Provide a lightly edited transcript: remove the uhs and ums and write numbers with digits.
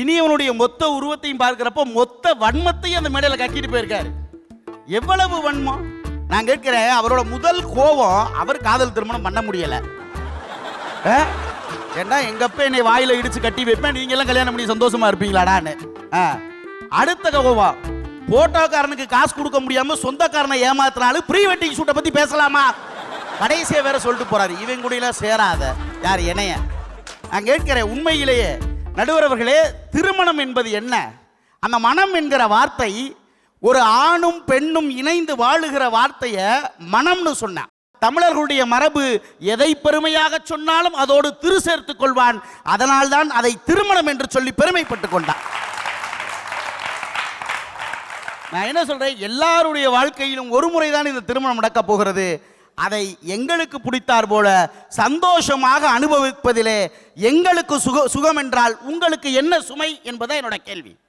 இனியவனுடைய மொத்த உருவத்தையும் பார்க்கிறப்போ மொத்த வன்மத்தையும் அந்த மேடையில் கட்டிட்டு போயிருக்காரு. எவ்வளவு வன்மம்! நான் கேட்கிறேன், அவரோட முதல் கோபம் அவர் காதல் திருமணம் பண்ண முடியல. ஏன்னா எங்க அப்பா என்னை வாயில இடிச்சு கட்டி வைப்பேன், நீங்க எல்லாம் கல்யாணம் பண்ணி சந்தோஷமா இருப்பீங்களாடான்னு. அடுத்த கோபம், போட்டோக்காரனுக்கு காசு கொடுக்க முடியாம சொந்தக்காரனை ஏமாத்தினாலும் ப்ரீ வெட்டிங் ஷூட்டை பத்தி பேசலாமா? கடைசியா வேற சொல்லிட்டு போறாரு, இவன் கூட சேராத. யார் என்னைய? நான் கேட்கிறேன், உண்மையிலேயே நடுவர் அவர்களே, திருமணம் என்பது என்ன? அந்த மனம் என்கிற வார்த்தை ஒரு ஆணும் பெண்ணும் இணைந்து வாழுகிற வார்த்தைய மனம்னு சொன்ன. தமிழர்களுடைய மரபு எதை பெருமையாக சொன்னாலும் அதோடு திரு சேர்த்துக் கொள்வான். அதனால்தான் அதை திருமணம் என்று சொல்லி பெருமைப்பட்டுக் கொண்டான். நான் என்ன சொல்றேன், எல்லாருடைய வாழ்க்கையிலும் ஒரு முறைதான் இந்த திருமணம் நடக்க போகிறது. அதை எங்களுக்கு பிடித்தார் போல சந்தோஷமாக அனுபவிப்பதிலே எங்களுக்கு சுகம் என்றால் உங்களுக்கு என்ன சுமை என்பதை என்னோட கேள்வி.